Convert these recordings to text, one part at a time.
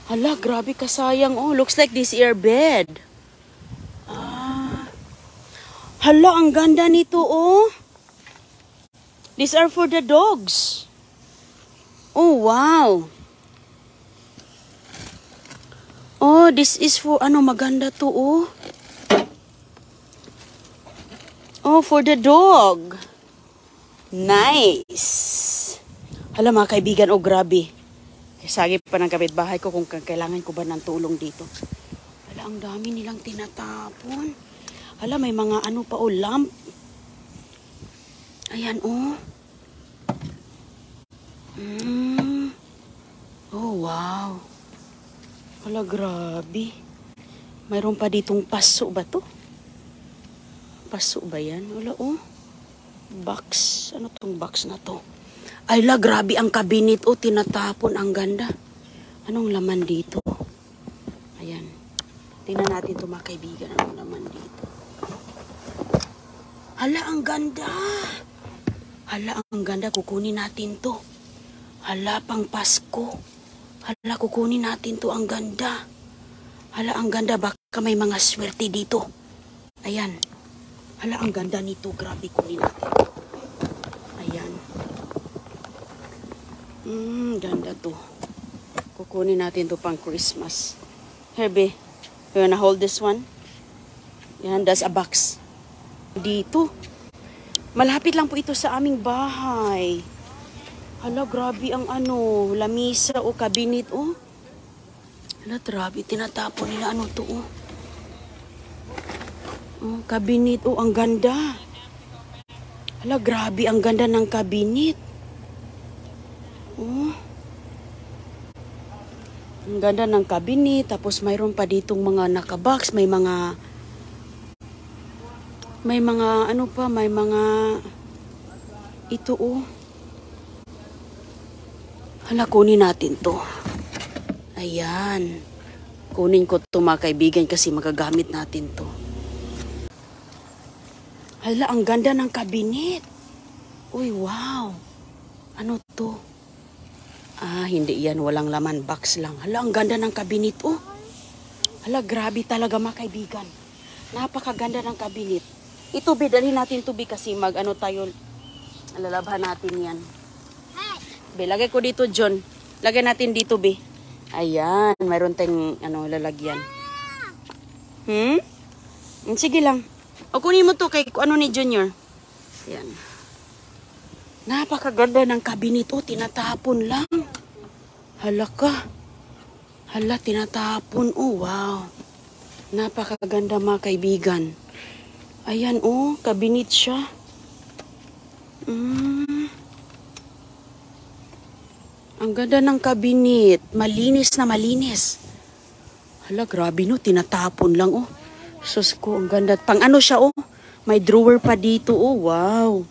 Hala, grabe kasayang. Oh, looks like this air bed. Hala, ang ganda nito, oh. These are for the dogs. Oh, wow. Oh, this is for, ano, maganda to, oh. Oh, for the dog. Nice. Hala, mga kaibigan, oh, grabe. Sagip pa ng kapitbahay ko kung kailangan ko ba ng tulong dito. Hala, ang dami nilang tinatapon. Hala, may mga ano pa, oh, lamp. Ayan, oh. Oh, wow. Hala, grabe. Mayroon pa ditong paso ba to? Paso ba yan? Wala, oh. Box. Ano tong box na to? Ay, la, grabe ang kabinet, oh. Tinatapon, ang ganda. Anong laman dito? Ayan. Tingnan natin ito, mga kaibigan. Anong laman dito? Hala, ang ganda. Hala, ang ganda. Kukunin natin to. Hala, pang Pasko. Hala, kukunin natin to. Ang ganda. Hala, ang ganda. Baka may mga swerte dito. Ayan. Hala, ang ganda nito. Grabe, kunin natin to. Ayan. Ganda to. Kukunin natin to pang Christmas. Here, be. You wanna hold this one? Yan, that's a box. Dito. Malapit lang po ito sa aming bahay. Hala, grabe ang ano, lamisa o cabinet, oh. Hala, grabe, tinatapon nila ano to, oh. Oh, cabinet, oh, ang ganda. Hala, grabe, ang ganda ng cabinet. Oh. Ang ganda ng cabinet, tapos mayroon pa ditong mga nakabox, may mga ano pa, may mga ito, oh. Hala, kunin natin to. Ayan. Kunin ko to, mga kaibigan, kasi magagamit natin to. Hala, ang ganda ng kabinet. Uy, wow. Ano to? Ah, hindi yan. Walang laman. Box lang. Hala, ang ganda ng kabinet, oh. Hala, grabe talaga, mga kaibigan. Napakaganda ng kabinet. Ito, be, dalhin natin to, be, kasi mag-ano tayo, lalabhan natin yan. Be, lagay ko dito, John. Lagay natin dito, be. Ayan, mayroon tayong, ano, lalagyan. Sige lang. O, kunin mo to kay, ano ni Junior. Ayan. Napakaganda ng kabinet, oh, tinatapon lang. Hala ka. Hala, tinatapon, oh, wow. Napakaganda, mga kaibigan. Ayan, oh, kabinet siya. Ang ganda ng kabinet. Malinis na malinis. Hala, grabe, no, tinatapon lang, oh. Sus ko, ang ganda. Pang ano siya, oh. May drawer pa dito, oh, wow.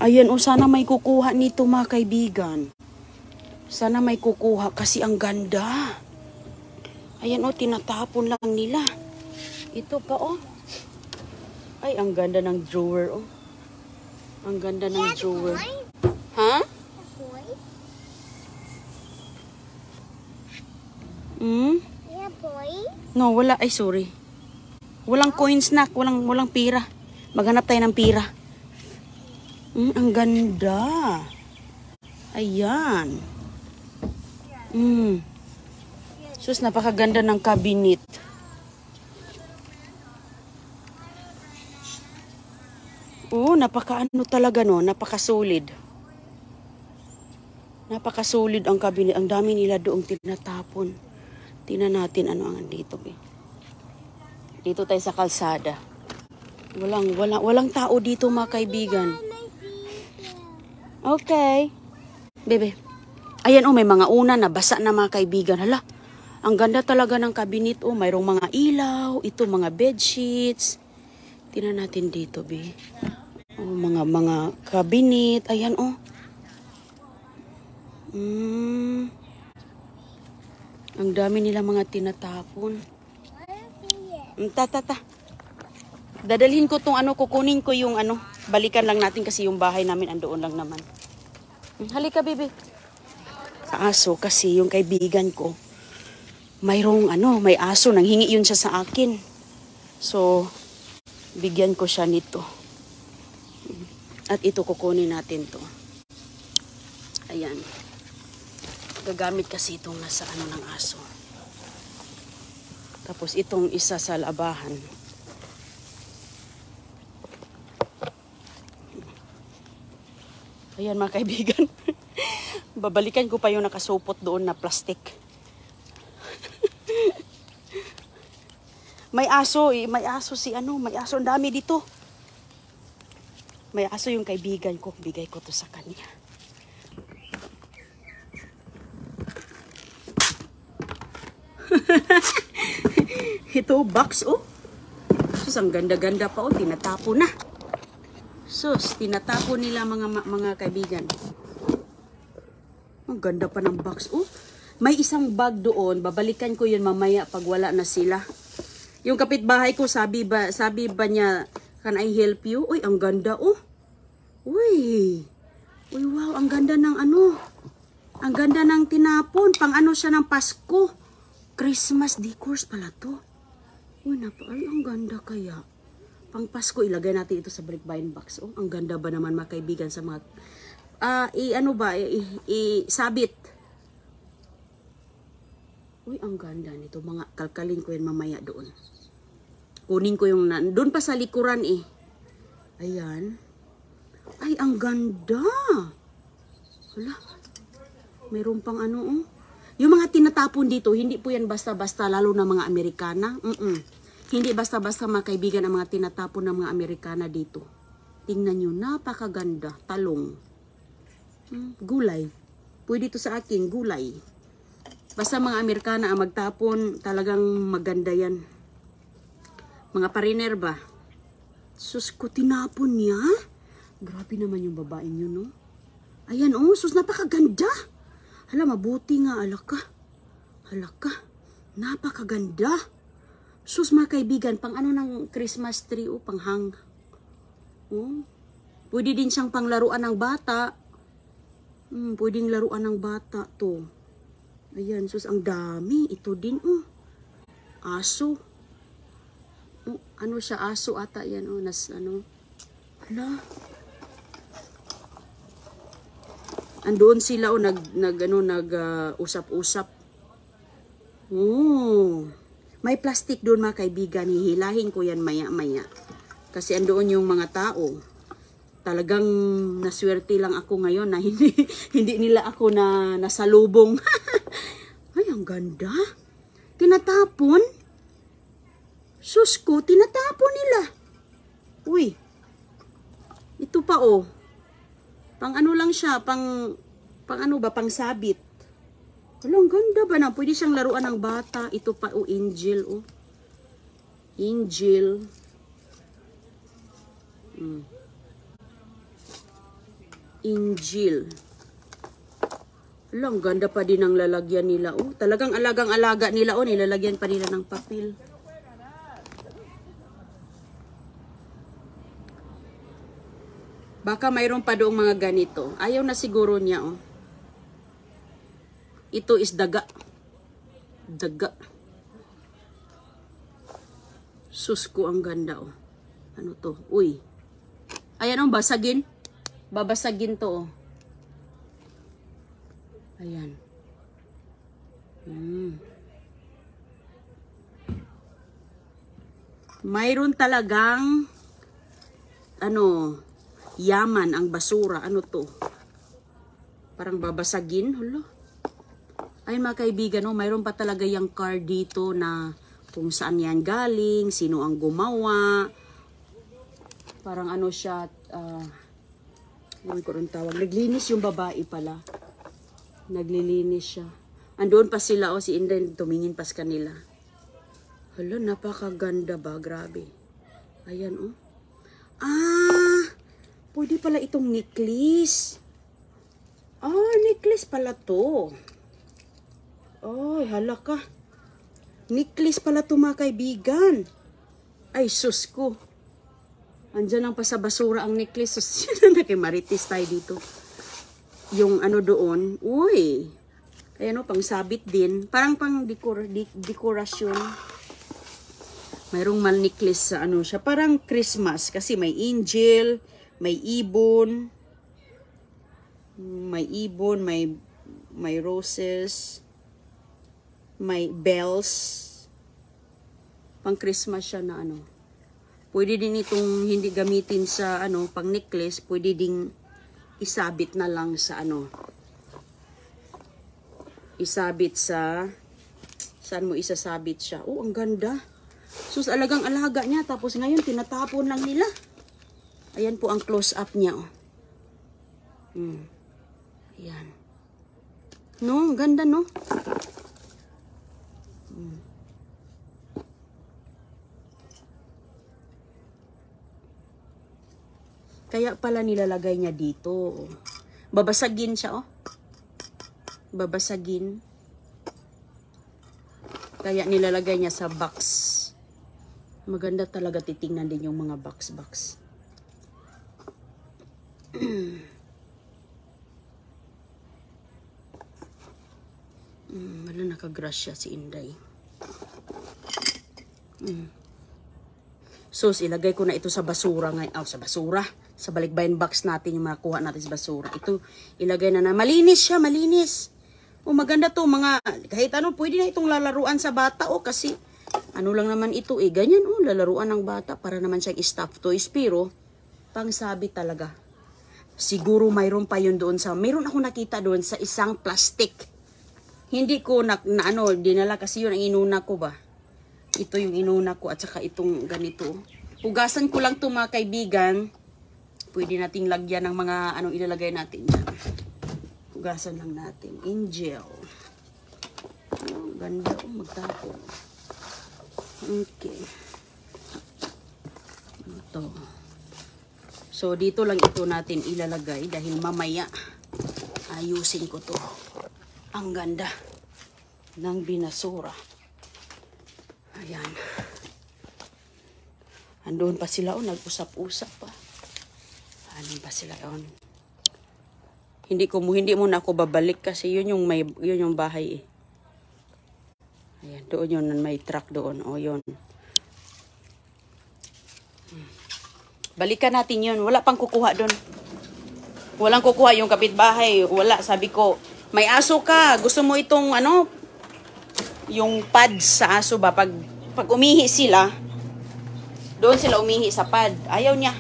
Ayan, oh, sana may kukuha nito, mga kaibigan. Sana may kukuha kasi ang ganda. Ayan, oh, tinatapon lang nila. Ito pa, oh. Ay, ang ganda ng drawer, oh. Ang ganda ng drawer. Ha? No, wala. Ay, sorry. Walang coins na. Walang pira. Maghanap tayo ng pira. Ang ganda. Ayan. Sus, napakaganda ng cabinet. Oh, napakaano talaga, no? Napakasolid. Napakasolid ang cabinet. Ang dami nila doong tinatapon. Tingnan natin ano ang dito, be. Dito tayo sa kalsada. Walang tao dito, mga kaibigan. Okay. Bebe. Ayan, oh, may mga una na basa na, mga kaibigan. Hala, ang ganda talaga ng cabinet, oh. Mayroong mga ilaw, ito mga bedsheets. Tingnan natin dito, be. Oh, mga cabinet. Ayan, oh. Ang dami nila mga tinatapon. Dadalhin ko tong ano, kukunin ko yung ano, balikan lang natin kasi yung bahay namin andoon lang naman. Halika, bebe. Aso kasi yung kaibigan ko. mayroong ano, may aso, nanghingi yun siya sa akin. So, bigyan ko siya nito. At ito, kukunin natin to. Ayan. Gagamit kasi itong nasa ano ng aso. Tapos itong isa sa labahan. Ayan mga kaibigan. Babalikan ko pa yung nakasupot doon na plastic. May aso eh. May aso si ano. May aso. Ang dami dito. May aso yung kaibigan ko. Bigay ko to sa kanya. Ito, box oh. Sus, ang ganda-ganda pa oh. Tinatapo na. Sus, tinatapo nila mga kaibigan. Ang ganda pa ng box oh. May isang bag doon. Babalikan ko yun mamaya pag wala na sila. Yung kapitbahay ko, sabi ba niya, can I help you? Uy, ang ganda oh. Uy. Uy, wow, ang ganda ng ano. Ang ganda ng tinapon. Pang ano siya ng Pasko. Christmas decors pala to. Uy, ay, ang ganda kaya. Pang Pasko, ilagay natin ito sa balikbayan box. Oh, ang ganda ba naman mga kaibigan sa mga, sabit. Uy, ang ganda nito. Mga kalkalin ko yan mamaya doon. Kunin ko yung, doon pa sa likuran eh. Ayan. Ay, ang ganda. Wala. Mayroon pang ano oh. Yung mga tinatapon dito, hindi po yan basta-basta, lalo na mga Amerikana. Hindi basta-basta mga kaibigan ang mga tinatapon ng mga Amerikana dito. Tingnan nyo, napakaganda. Talong. Gulay. Pwede ito sa akin, gulay. Basta mga Amerikana ang magtapon, talagang maganda yan. Mga pariner ba? Sus ko, tinapon niya? Grabe naman yung babaeng yun, no? Ayan, oh, sus, napakaganda. Hala, mabuti nga, alaka. Halaka. Napakaganda. Sus, mga kaibigan, pang ano ng Christmas tree, oh, pang hang. Oh. Pwede din siyang panglaruan ng bata. Pwedeng laruan ng bata to. Ayan, sus, ang dami. Ito din, oh. Aso. Oh, ano siya, aso ata yan, oh, ano. Hala. Andoon sila oh usap-usap. Oh. May plastic doon mga kaibigan, hihilahin ko yan maya-maya. Kasi andoon yung mga tao. Talagang naswerte lang ako ngayon na hindi nila ako na nasalubong. Ay, ang ganda. Tinatapon? Sus ko, tinatapon nila. Uy. Ito pa oh. Pang ano lang siya, pang ano ba, pang sabit. Ang ganda ba na? Pwede siyang laruan ng bata. Ito pa, oh, angel, oh. Angel. Angel. Ang ganda pa din ang lalagyan nila, oh. Talagang alagang-alaga nila, oh. Nilalagyan pa nila ng papel. Baka mayroon pa doong mga ganito. Ayaw na siguro niya, oh. Ito is daga. Daga. Sus ko, ang ganda, oh. Ano to? Uy. Ayan, oh, basagin. Babasagin to, oh. Ayan. Mayroon talagang, ano, yaman ang basura. Ano to? Parang babasagin. Hala. Ayun mga kaibigan, oh, mayroon pa talaga yung card dito na kung saan yan galing, sino ang gumawa. Parang ano siya, ko rin tawag. Naglinis yung babae pala. Naglilinis siya. Andoon pa sila, oh, si Inday tumingin pas kanila. Hala, napakaganda ba? Grabe. Ayan, oh. Pwede pala itong necklace. Necklace pala to. Hala ka. Necklace pala to mga kaibigan. Ay, sus ko. Andyan lang pa sa basura ang necklace. Sus, nakimaritis tayo dito. Yung ano doon. Uy. Ayan o, pang sabit din. Parang pang dekorasyon. Mayroong mal necklace sa ano siya. Parang Christmas. Kasi may angel, may ibon. May ibon, may roses. May bells. Pang Christmas siya na ano. Pwede din itong hindi gamitin sa ano, pang necklace. Pwede ding isabit na lang sa ano. Isabit sa, saan mo isasabit siya? Oh, ang ganda. Sus, alagang alaga niya. Tapos ngayon, tinatapon lang nila. Ayan po ang close-up niya. Oh. Ayan. No, ang ganda no. Kaya pala nilalagay niya dito. Babasagin siya, oh. Babasagin. Kaya nilalagay niya sa box. Maganda talaga titingnan din yung mga box. Wala nakagrasya si Inday. So, ilagay ko na ito sa basura ngayon. Oh, sa basura. Sa balikbayan box natin yung makuha natin sa basura. Ito, ilagay na. Malinis siya, malinis. Oh, maganda to. Mga, kahit ano, pwede na itong lalaruan sa bata. Oh, kasi, ano lang naman ito eh. Ganyan, oh, lalaruan ng bata. Para naman siyang stuffed toys. Pero, pangsabi talaga. Siguro mayroon pa yun doon sa, mayroon ako nakita doon sa isang plastic. Hindi ko ano, dinala kasi yun ang inuna ko ba. Ito yung inuna ko at saka itong ganito. Hugasan ko lang ito mga kaibigan. Pwede nating lagyan ng mga anong ilalagay natin dyan. Hugasan lang natin. Angel. Oh, ganda. Oh, magtapon. Okay. Ito. So, dito lang ito natin ilalagay dahil mamaya ayusin ko to. Ang ganda ng binasura. Ayan. Andoon pa sila, oh, nag-usap-usap pa. Andoon pa sila, oh. Hindi mo na ako babalik kasi yun yung bahay eh. Ayan, doon yun, may truck doon. Oh, yun. Balikan natin yun. Wala pang kukuha doon. Walang kukuha yung kapitbahay. Wala, sabi ko, may aso ka. Gusto mo itong ano, yung pads sa aso ba? Pag umihi sila, doon sila umihi sa pad. Ayaw niya.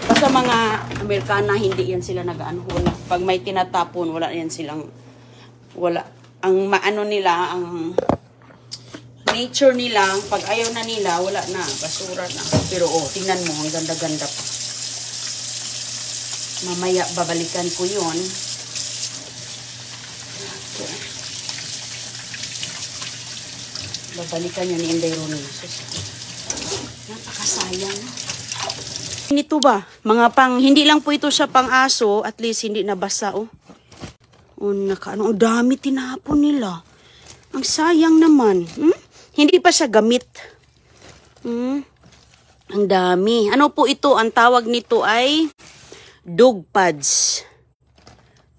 Basta mga Amerikana, hindi yan sila nag-ano. Wala. Pag may tinatapon, wala yan silang, wala. Ang maano nila, ang nature nila, pag ayaw na nila, wala na. Basura na. Pero oh, tingnan mo, ang ganda-ganda pa. Mamaya, babalikan ko yun. Okay. Babalikan yun ni Inday Ronin. Napakasayang. Ito ba? Mga pang, hindi lang po ito siya pang aso, at least hindi nabasa, oh. Oh, ano, dami tinapon nila. Ang sayang naman. Hindi pa siya gamit. Ang dami. Ano po ito? Ang tawag nito ay dog pads.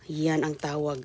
Yan ang tawag.